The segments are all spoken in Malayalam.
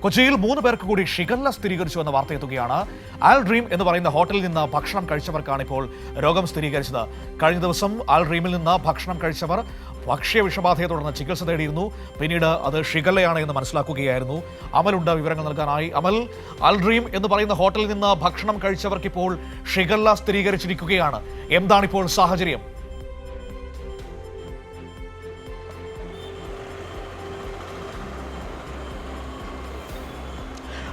കൊച്ചിയിൽ 3 പേർക്ക് കൂടി ഷിഗല്ല സ്ഥിരീകരിച്ചു എന്ന വാർത്തയെത്തുകയാണ്. ആൽ ഡ്രീം എന്ന് പറയുന്ന ഹോട്ടലിൽ നിന്ന് ഭക്ഷണം കഴിച്ചവർക്കാണ് ഇപ്പോൾ രോഗം സ്ഥിരീകരിച്ചത്. കഴിഞ്ഞ ദിവസം ആൽ ഡ്രീമിൽ നിന്ന് ഭക്ഷണം കഴിച്ചവർ ഭക്ഷ്യ വിഷബാധയെ തുടർന്ന് ചികിത്സ തേടിയിരുന്നു. പിന്നീട് അത് ഷിഗല്ലയാണ് എന്ന് മനസ്സിലാക്കുകയായിരുന്നു. അമലുണ്ട് വിവരങ്ങൾ നൽകാനായി. അമൽ, ആൽ ഡ്രീം എന്ന് പറയുന്ന ഹോട്ടലിൽ നിന്ന് ഭക്ഷണം കഴിച്ചവർക്ക് ഇപ്പോൾ ഷിഗല്ല സ്ഥിരീകരിച്ചിരിക്കുകയാണ്. എന്താണിപ്പോൾ സാഹചര്യം?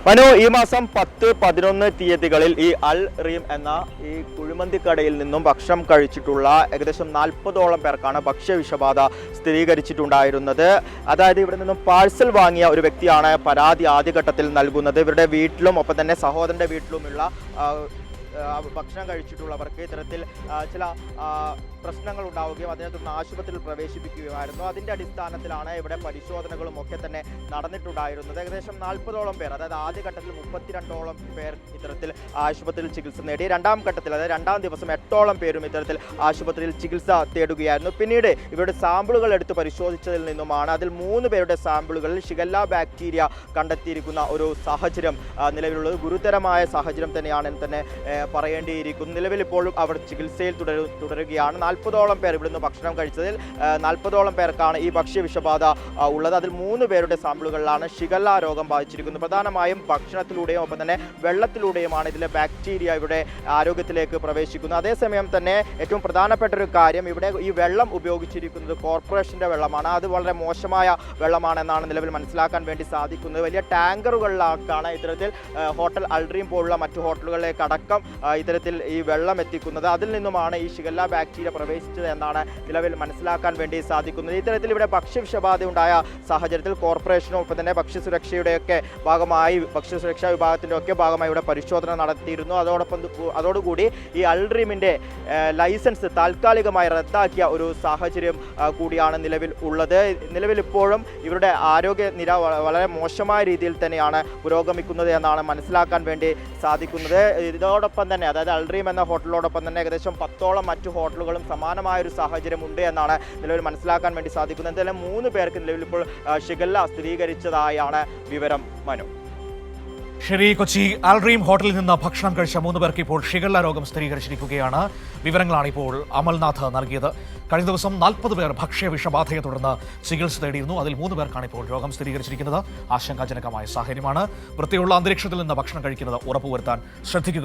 മനു, ഈ മാസം 10, 11 തീയതികളിൽ ഈ അൽ റീം എന്ന ഈ കുഴിമന്തിക്കടയിൽ നിന്നും ഭക്ഷണം കഴിച്ചിട്ടുള്ള ഏകദേശം 40ഓളം പേർക്കാണ് ഭക്ഷ്യവിഷബാധ സ്ഥിരീകരിച്ചിട്ടുണ്ടായിരുന്നത്. അതായത് ഇവിടെ നിന്നും പാഴ്സൽ വാങ്ങിയ ഒരു വ്യക്തിയാണ് പരാതി ആദ്യഘട്ടത്തിൽ നൽകുന്നത്. ഇവരുടെ വീട്ടിലും ഒപ്പം തന്നെ സഹോദരൻ്റെ വീട്ടിലുമുള്ള ഭക്ഷണം കഴിച്ചിട്ടുള്ളവർക്ക് ഇത്തരത്തിൽ ചില പ്രശ്നങ്ങൾ ഉണ്ടാവുകയും അതിനെ തുടർന്ന് ആശുപത്രിയിൽ പ്രവേശിപ്പിക്കുകയായിരുന്നു. അതിൻ്റെ അടിസ്ഥാനത്തിലാണ് ഇവിടെ പരിശോധനകളും ഒക്കെ തന്നെ നടന്നിട്ടുണ്ടായിരുന്നത്. ഏകദേശം 40ഓളം പേർ, അതായത് ആദ്യഘട്ടത്തിൽ 32ഓളം പേർ ഇത്തരത്തിൽ ആശുപത്രിയിൽ ചികിത്സ നേടി. രണ്ടാം ഘട്ടത്തിൽ, അതായത് രണ്ടാം ദിവസം 8ഓളം പേരും ഇത്തരത്തിൽ ആശുപത്രിയിൽ ചികിത്സ തേടുകയായിരുന്നു. പിന്നീട് ഇവരുടെ സാമ്പിളുകൾ എടുത്ത് പരിശോധിച്ചതിൽ നിന്നുമാണ് അതിൽ 3 പേരുടെ സാമ്പിളുകളിൽ ഷിഗല്ല ബാക്ടീരിയ കണ്ടെത്തിയിരിക്കുന്ന ഒരു സാഹചര്യം നിലവിലുള്ളത്. ഗുരുതരമായ സാഹചര്യം തന്നെയാണെന്ന് തന്നെ പറയേണ്ടിയിരിക്കുന്നു. നിലവിൽ ഇപ്പോഴും അവർ ചികിത്സയിൽ തുടരുകയാണ്. 40ഓളം പേർ ഇവിടുന്ന് ഭക്ഷണം കഴിച്ചതിൽ 40ഓളം പേർക്കാണ് ഈ ഭക്ഷ്യവിഷബാധ ഉള്ളത്. അതിൽ 3 പേരുടെ സാമ്പിളുകളിലാണ് ഷിഗല്ല രോഗം ബാധിച്ചിരിക്കുന്നത്. പ്രധാനമായും ഭക്ഷണത്തിലൂടെയും ഒപ്പം തന്നെ വെള്ളത്തിലൂടെയുമാണ് ഇതിലെ ബാക്ടീരിയ ഇവിടെ ആരോഗ്യത്തിലേക്ക് പ്രവേശിക്കുന്നത്. അതേസമയം തന്നെ ഏറ്റവും പ്രധാനപ്പെട്ട ഒരു കാര്യം, ഇവിടെ ഈ വെള്ളം ഉപയോഗിച്ചിരിക്കുന്നത് കോർപ്പറേഷൻ്റെ വെള്ളമാണ്. അത് വളരെ മോശമായ വെള്ളമാണെന്നാണ് നിലവിൽ മനസ്സിലാക്കാൻ വേണ്ടി സാധിക്കുന്നത്. വലിയ ടാങ്കറുകളിലേക്കാണ് ഇത്തരത്തിൽ ഹോട്ടൽ അൽ ഡ്രീം പോലുള്ള മറ്റു ഹോട്ടലുകളിലേക്ക് അടക്കം ഇത്തരത്തിൽ ഈ വെള്ളം എത്തിക്കുന്നത്. അതിൽ നിന്നുമാണ് ഈ ഷിഗല്ല ബാക്ടീരിയ പ്രവേശിച്ചത് എന്നാണ് നിലവിൽ മനസ്സിലാക്കാൻ വേണ്ടി സാധിക്കുന്നത്. ഇത്തരത്തിൽ ഇവിടെ ഭക്ഷ്യവിഷബാധ ഉണ്ടായ സാഹചര്യത്തിൽ കോർപ്പറേഷനും ഒപ്പം തന്നെ ഭക്ഷ്യസുരക്ഷയുടെയൊക്കെ ഭാഗമായി, ഭക്ഷ്യസുരക്ഷാ വിഭാഗത്തിൻ്റെ ഒക്കെ ഭാഗമായി ഇവിടെ പരിശോധന നടത്തിയിരുന്നു. അതോടുകൂടി ഈ അൽ ഡ്രീമിൻ്റെ ലൈസൻസ് താൽക്കാലികമായി റദ്ദാക്കിയ ഒരു സാഹചര്യം കൂടിയാണ് നിലവിൽ ഉള്ളത്. നിലവിൽ ഇപ്പോഴും ഇവരുടെ ആരോഗ്യനില വളരെ മോശമായ രീതിയിൽ തന്നെയാണ് പുരോഗമിക്കുന്നത് എന്നാണ് മനസ്സിലാക്കാൻ വേണ്ടി സാധിക്കുന്നത്. ഇതോടൊപ്പം തന്നെ, അതായത് അൽ ഡ്രീം എന്ന ഹോട്ടലിനോടൊപ്പം തന്നെ ഏകദേശം 10ഓളം മറ്റു ഹോട്ടലുകളും സമാനമായൊരു സാഹചര്യം ഉണ്ട് എന്നാണ് നിലവിൽ മനസ്സിലാക്കാൻ വേണ്ടി സാധിക്കുന്നത്. എന്തായാലും 3 പേർക്ക് നിലവിൽ ഇപ്പോൾ ഷിഗല്ല സ്ഥിരീകരിച്ചതായാണ് വിവരം. മനു. ശരി, കൊച്ചി ആൽ ഡ്രീം ഹോട്ടലിൽ നിന്ന് ഭക്ഷണം കഴിച്ച 3 പേർക്ക് ഇപ്പോൾ ഷിഗല്ല രോഗം സ്ഥിരീകരിച്ചിരിക്കുകയാണ്. വിവരങ്ങളാണ് ഇപ്പോൾ അമൽനാഥ് നൽകിയത്. കഴിഞ്ഞ ദിവസം 40 പേർ ഭക്ഷ്യവിഷബാധയെ തുടർന്ന് ചികിത്സ തേടിയിരുന്നു. അതിൽ 3 പേർക്കാണ് ഇപ്പോൾ രോഗം സ്ഥിരീകരിച്ചിരിക്കുന്നത്. ആശങ്കാജനകമായ സാഹചര്യമാണ്. വൃത്തിയുള്ള അന്തരീക്ഷത്തിൽ നിന്ന് ഭക്ഷണം കഴിക്കുന്നത് ഉറപ്പുവരുത്താൻ ശ്രദ്ധിക്കുക.